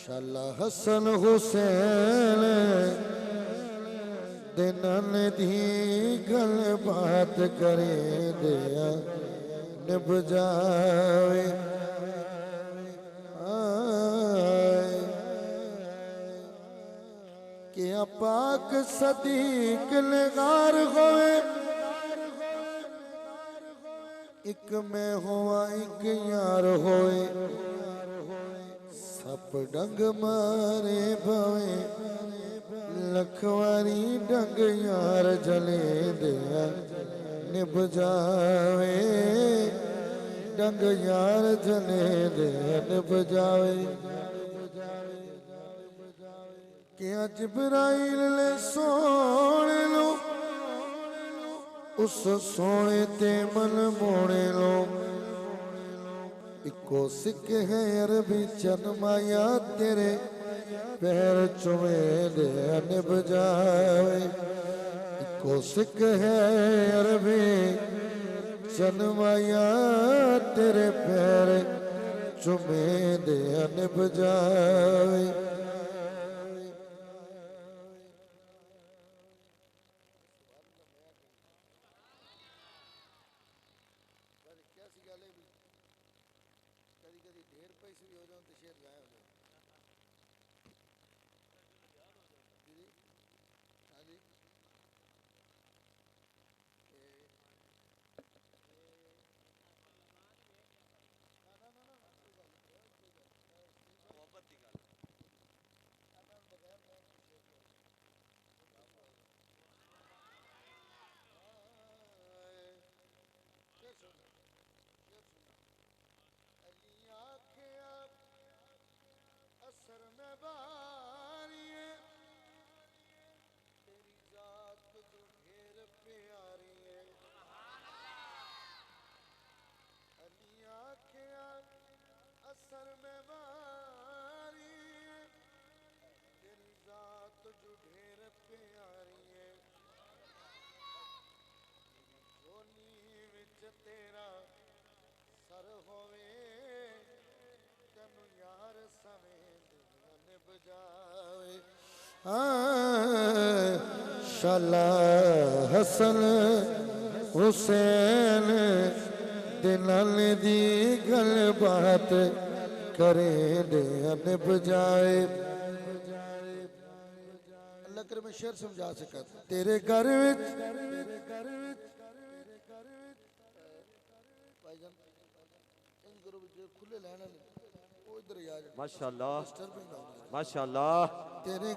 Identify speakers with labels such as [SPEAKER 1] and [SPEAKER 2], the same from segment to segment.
[SPEAKER 1] शाला हसन हुसैन दिनन दी गल बात करे दिया निभ जावे। क्या पाक सदीक लगार होए, एक मैं हुआ एक यार होए, सप डंग मारे भवे लखवारी डंग यार जले दिया निभ जावे। डंग यार जले दिया निभ जावे। क्या जिब्राइल ले सोने लो, उस सोने ते मन मोड़े लो। इको सिख है अरबी चनमाया तेरे पैर चुमे दे निभ जावे। इको सिख है अरबी चनमाया तेरे पैर चुमे दे निभ जावे। तेरा सर होवे तनु यार समेत निभ जावे। शाला हसन हुसैन दिलन दी गल बात करे दे निभ जाए। अल्लाह कर मैं शेर समझा सका। तेरे घर विच
[SPEAKER 2] माशाअल्लाह माशाअल्लाह।
[SPEAKER 1] तेरे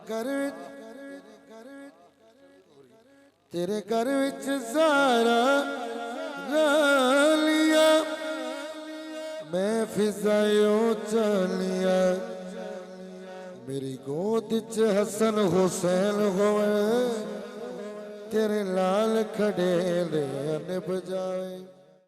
[SPEAKER 1] घर विच ज़ारा लिया मैं फिजायों चलिया। मेरी गोद च हसन हुसैन होवे तेरे लाल खड़े ले निभ जाए।